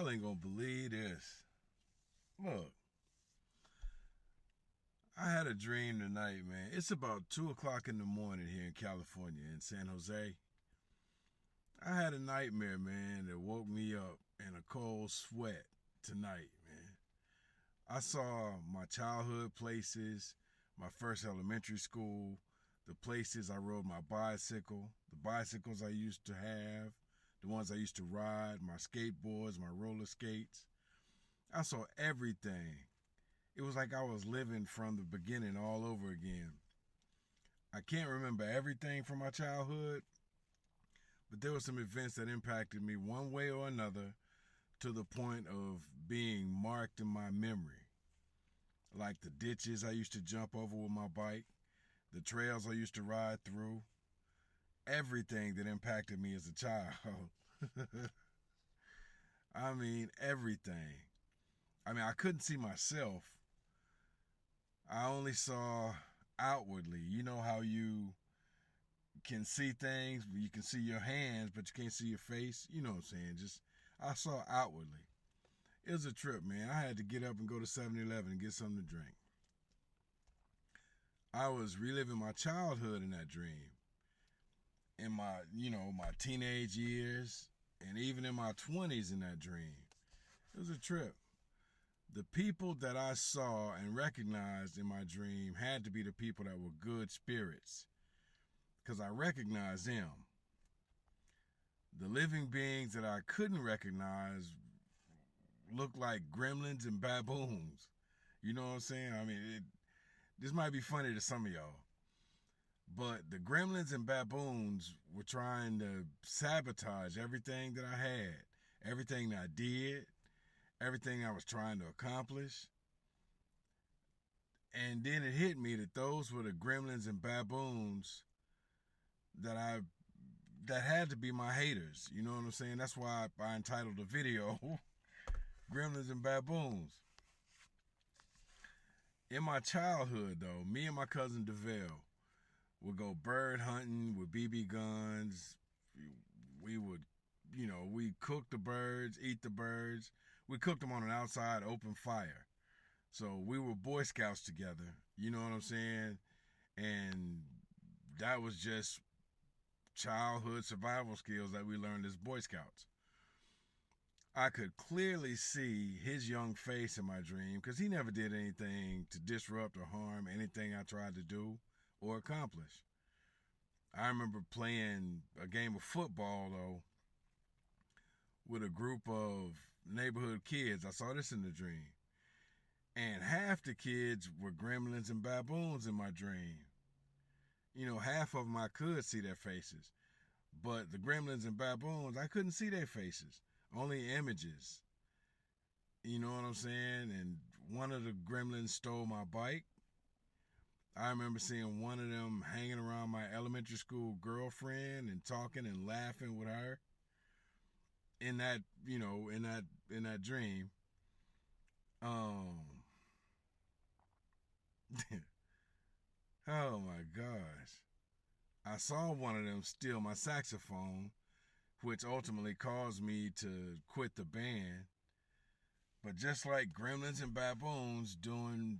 Y'all ain't gonna believe this. Look, I had a dream tonight, man. It's about 2 o'clock in the morning here in California, in San Jose. I had a nightmare, man, that woke me up in a cold sweat tonight, man. I saw my childhood places, my first elementary school, the places I rode my bicycle, the bicycles I used to have, the ones I used to ride, my skateboards, my roller skates. I saw everything. It was like I was living from the beginning all over again. I can't remember everything from my childhood, but there were some events that impacted me one way or another to the point of being marked in my memory. Like the ditches I used to jump over with my bike, the trails I used to ride through, everything that impacted me as a child. I mean, everything. I couldn't see myself. I only saw outwardly. You know how you can see things, you can see your hands, but you can't see your face? You know what I'm saying? I saw outwardly. It was a trip, man. I had to get up and go to 7-Eleven and get something to drink. I was reliving my childhood in that dream. In my teenage years, and even in my 20s in that dream. It was a trip. The people that I saw and recognized in my dream had to be the people that were good spirits, because I recognized them. The living beings that I couldn't recognize looked like gremlins and baboons. You know what I'm saying? This might be funny to some of y'all, but the gremlins and baboons were trying to sabotage everything that I had, everything that I did, everything I was trying to accomplish. And then it hit me that those were the gremlins and baboons that had to be my haters. You know what I'm saying? That's why I entitled the video Gremlins and Baboons. In my childhood, though, me and my cousin DeVille would go bird hunting with BB guns. We would, we cook the birds, eat the birds. We cooked them on an outside open fire. So we were Boy Scouts together. You know what I'm saying? And that was just childhood survival skills that we learned as Boy Scouts. I could clearly see his young face in my dream because he never did anything to disrupt or harm anything I tried to do or accomplish. I remember playing a game of football, though, with a group of neighborhood kids. I saw this in the dream. And half the kids were gremlins and baboons in my dream. Half of them I could see their faces. But the gremlins and baboons, I couldn't see their faces. Only images. You know what I'm saying? And one of the gremlins stole my bike. I remember seeing one of them hanging around my elementary school girlfriend and talking and laughing with her in that, in that dream. Oh my gosh. I saw one of them steal my saxophone, which ultimately caused me to quit the band. But just like gremlins and baboons doing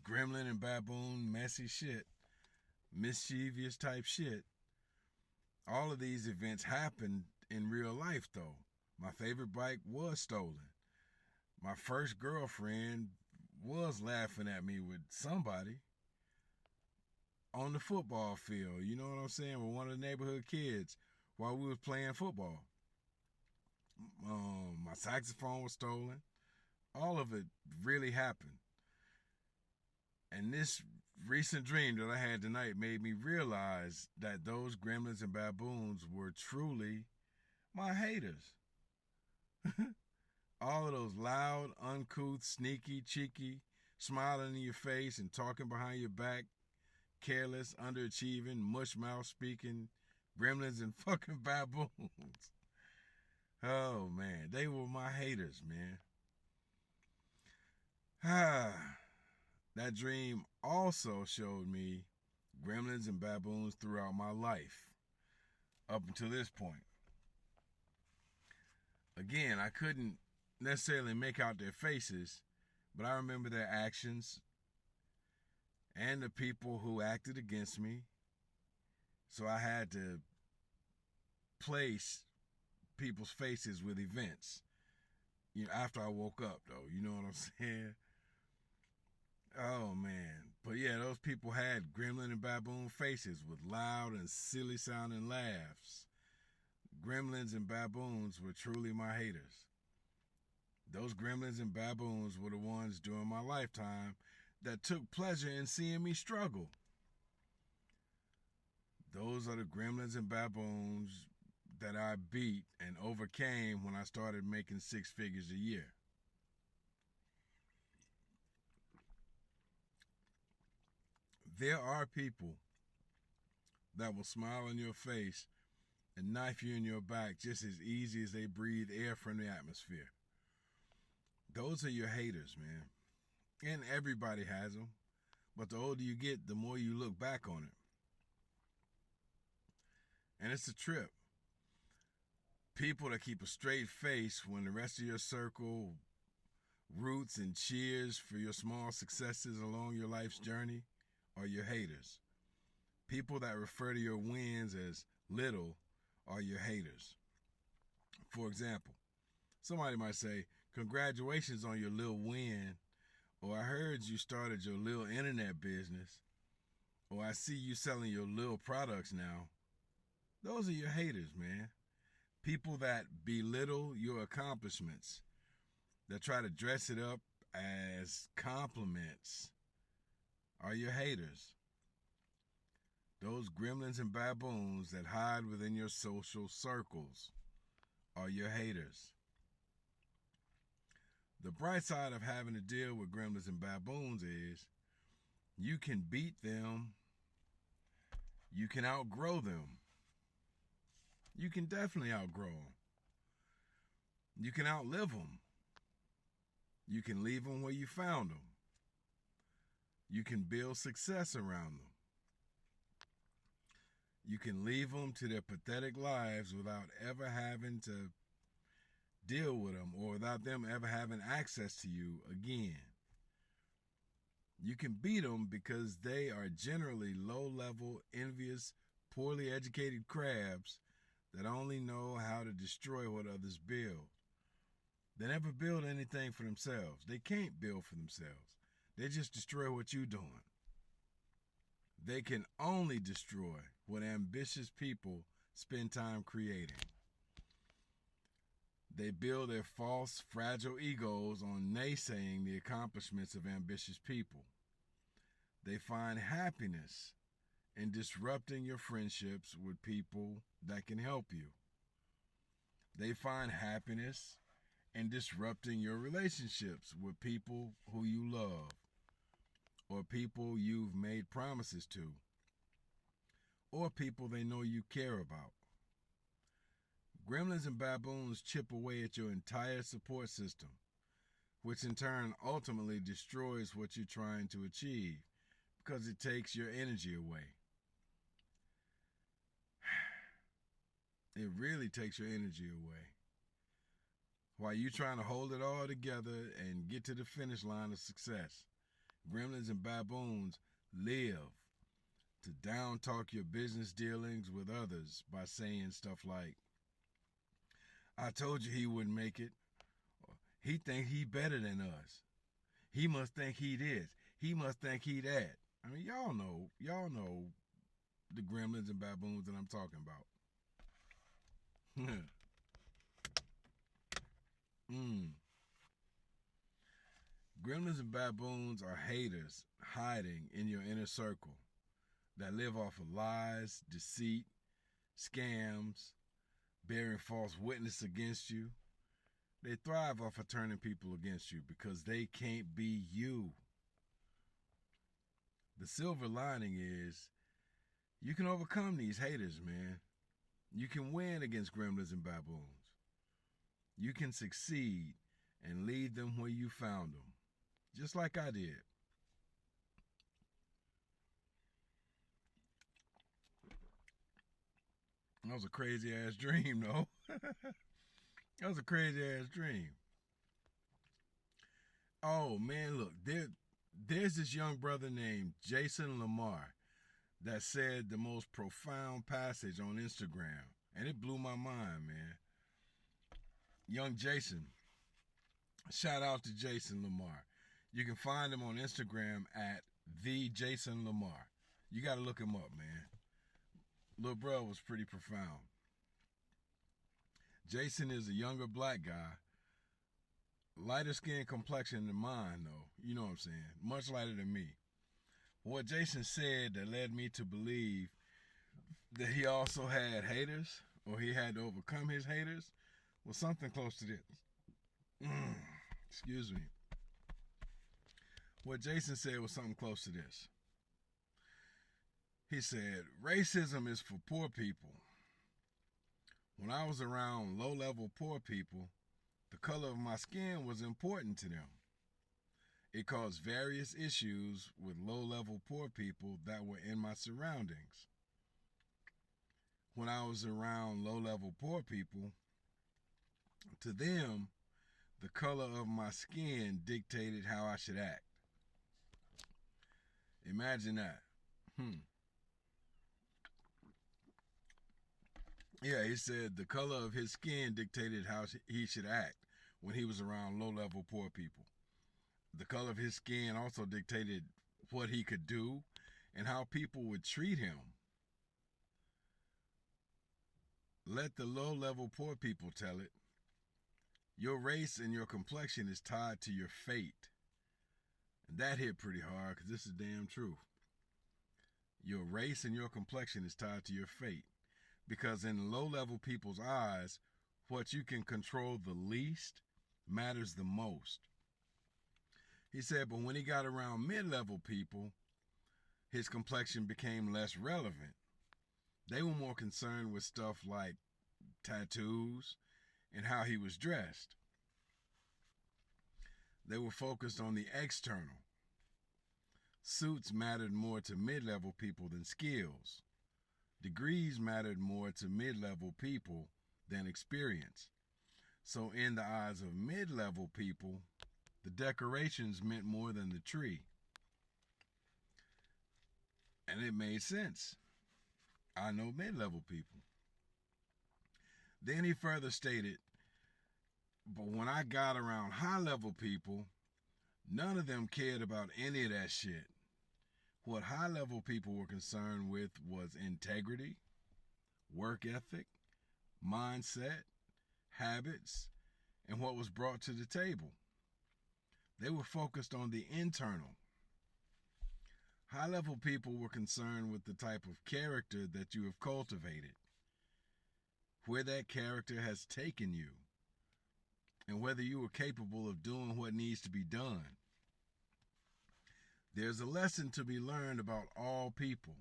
gremlin and baboon messy shit, mischievous type shit, all of these events happened in real life, though. My favorite bike was stolen. My first girlfriend was laughing at me with somebody on the football field, you know what I'm saying, with one of the neighborhood kids while we was playing football. My saxophone was stolen. All of it really happened. And this recent dream that I had tonight made me realize that those gremlins and baboons were truly my haters. All of those loud, uncouth, sneaky, cheeky, smiling in your face and talking behind your back, careless, underachieving, mush-mouth speaking gremlins and fucking baboons. Oh, man. They were my haters, man. That dream also showed me gremlins and baboons throughout my life up until this point. Again, I couldn't necessarily make out their faces, but I remember their actions and the people who acted against me. So I had to place people's faces with events. After I woke up, though, you know what I'm saying? Oh man, but yeah, those people had gremlin and baboon faces with loud and silly sounding laughs. Gremlins and baboons were truly my haters. Those gremlins and baboons were the ones during my lifetime that took pleasure in seeing me struggle. Those are the gremlins and baboons that I beat and overcame when I started making six figures a year. There are people that will smile in your face and knife you in your back just as easy as they breathe air from the atmosphere. Those are your haters, man. And everybody has them. But the older you get, the more you look back on it. And it's a trip. People that keep a straight face when the rest of your circle roots and cheers for your small successes along your life's journey are your haters. People that refer to your wins as little are your haters. For example, somebody might say, "Congratulations on your little win," or "I heard you started your little internet business," or "I see you selling your little products now." Those are your haters, man. People that belittle your accomplishments, that try to dress it up as compliments, are your haters. Those gremlins and baboons that hide within your social circles are your haters. The bright side of having to deal with gremlins and baboons is you can beat them, you can outgrow them. You can definitely outgrow them. You can outlive them. You can leave them where you found them. You can build success around them. You can leave them to their pathetic lives without ever having to deal with them or without them ever having access to you again. You can beat them because they are generally low-level, envious, poorly educated crabs that only know how to destroy what others build. They never build anything for themselves. They can't build for themselves. They just destroy what you're doing. They can only destroy what ambitious people spend time creating. They build their false, fragile egos on naysaying the accomplishments of ambitious people. They find happiness in disrupting your friendships with people that can help you. They find happiness in disrupting your relationships with people who you love or people you've made promises to or people they know you care about. Gremlins and baboons chip away at your entire support system, which in turn ultimately destroys what you're trying to achieve because it takes your energy away. It really takes your energy away. While you're trying to hold it all together and get to the finish line of success, gremlins and baboons live to down-talk your business dealings with others by saying stuff like, "I told you he wouldn't make it," or "He think he better than us. He must think he this. He must think he that." I mean, y'all know the gremlins and baboons that I'm talking about. Gremlins and baboons are haters hiding in your inner circle that live off of lies, deceit, scams, bearing false witness against you. They thrive off of turning people against you because they can't be you. The silver lining is you can overcome these haters, man. You can win against gremlins and baboons. You can succeed and lead them where you found them, just like I did. That was a crazy ass dream, though. That was a crazy ass dream. Oh man, look, there's this young brother named Jason Lamar that said the most profound passage on Instagram, and it blew my mind, man. Young Jason, shout out to Jason Lamar. You can find him on Instagram at the Jason Lamar. You got to look him up, man. Lil bro was pretty profound. Jason is a younger black guy, lighter skin complexion than mine, though. You know what I'm saying? Much lighter than me. What Jason said that led me to believe that he also had haters, or he had to overcome his haters, was something close to this. Excuse me. What Jason said was something close to this. He said, racism is for poor people. When I was around low-level poor people, the color of my skin was important to them. It caused various issues with low-level poor people that were in my surroundings. When I was around low-level poor people, to them, the color of my skin dictated how I should act. Imagine that. Yeah, he said the color of his skin dictated how he should act when he was around low-level poor people. The color of his skin also dictated what he could do and how people would treat him. Let the low-level poor people tell it. Your race and your complexion is tied to your fate. And that hit pretty hard because this is damn true. Your race and your complexion is tied to your fate. Because in low-level people's eyes, what you can control the least matters the most. He said, but when he got around mid-level people, his complexion became less relevant. They were more concerned with stuff like tattoos and how he was dressed. They were focused on the external. Suits mattered more to mid-level people than skills. Degrees mattered more to mid-level people than experience. So in the eyes of mid-level people, the decorations meant more than the tree. And it made sense. I know mid-level people. Then he further stated, but when I got around high-level people, none of them cared about any of that shit. What high-level people were concerned with was integrity, work ethic, mindset, habits, and what was brought to the table. They were focused on the internal. High-level people were concerned with the type of character that you have cultivated, where that character has taken you, and whether you are capable of doing what needs to be done. There's a lesson to be learned about all people.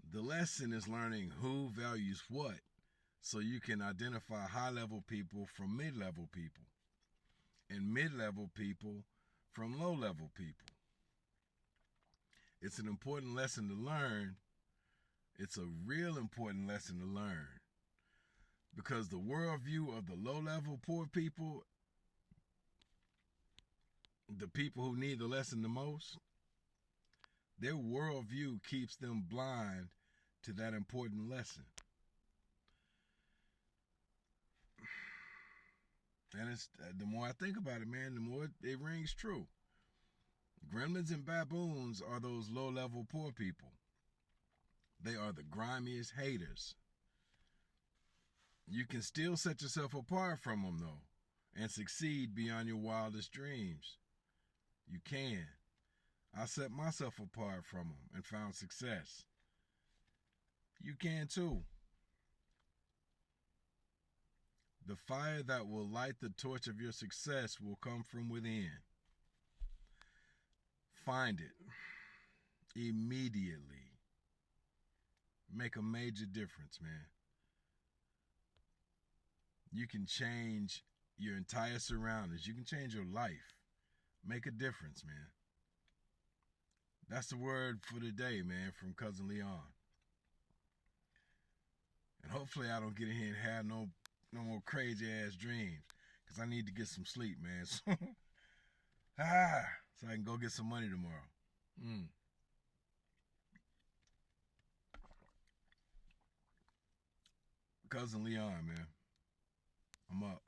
The lesson is learning who values what, so you can identify high-level people from mid-level people, and mid-level people from low-level people. It's an important lesson to learn. It's a real important lesson to learn, because the worldview of the low-level poor people, the people who need the lesson the most, their worldview keeps them blind to that important lesson. And it's the more I think about it, man, the more it rings true. Gremlins and baboons are those low-level poor people. They are the grimiest haters. You can still set yourself apart from them, though, and succeed beyond your wildest dreams. You can. I set myself apart from them and found success. You can too. The fire that will light the torch of your success will come from within. Find it immediately. Make a major difference, man. You can change your entire surroundings. You can change your life. Make a difference, man. That's the word for the day, man, from Cousin Leon. And hopefully I don't get in here and have no more crazy ass dreams, because I need to get some sleep, man. So I can go get some money tomorrow. Cousin Leon, man. I'm up.